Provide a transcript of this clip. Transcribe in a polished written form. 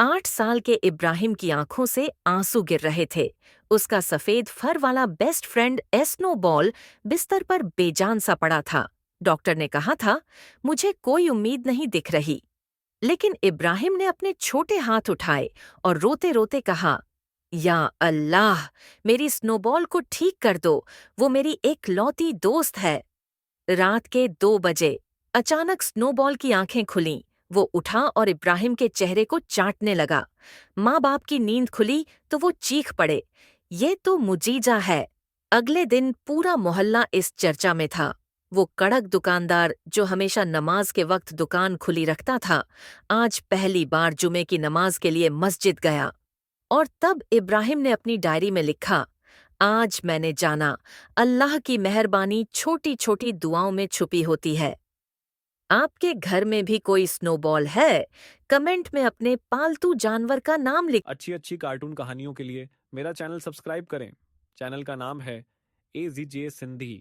8 साल के इब्राहिम की आंखों से आंसू गिर रहे थे। उसका सफेद फर वाला बेस्ट फ्रेंड स्नोबॉल बिस्तर पर बेजान सा पड़ा था। डॉक्टर ने कहा था, मुझे कोई उम्मीद नहीं दिख रही। लेकिन इब्राहिम ने अपने छोटे हाथ उठाए और रोते रोते कहा, या अल्लाह, मेरी स्नोबॉल को ठीक कर दो। वो मेरी एकलौती दोस्त है। रात के 2 बजे अचानक स्नोबॉल की आंखें खुलीं। वो उठा और इब्राहिम के चेहरे को चाटने लगा। माँ बाप की नींद खुली तो वो चीख पड़े, ये तो मुजीजा है। अगले दिन पूरा मोहल्ला इस चर्चा में था। वो कड़क दुकानदार जो हमेशा नमाज के वक्त दुकान खुली रखता था, आज पहली बार जुमे की नमाज के लिए मस्जिद गया। और तब इब्राहिम ने अपनी डायरी में लिखा, आज मैंने जाना, अल्लाह की मेहरबानी छोटी छोटी दुआओं में छुपी होती है। आपके घर में भी कोई स्नोबॉल है? कमेंट में अपने पालतू जानवर का नाम लिख। अच्छी अच्छी कार्टून कहानियों के लिए मेरा चैनल सब्सक्राइब करें। चैनल का नाम है AZJ सिंधी।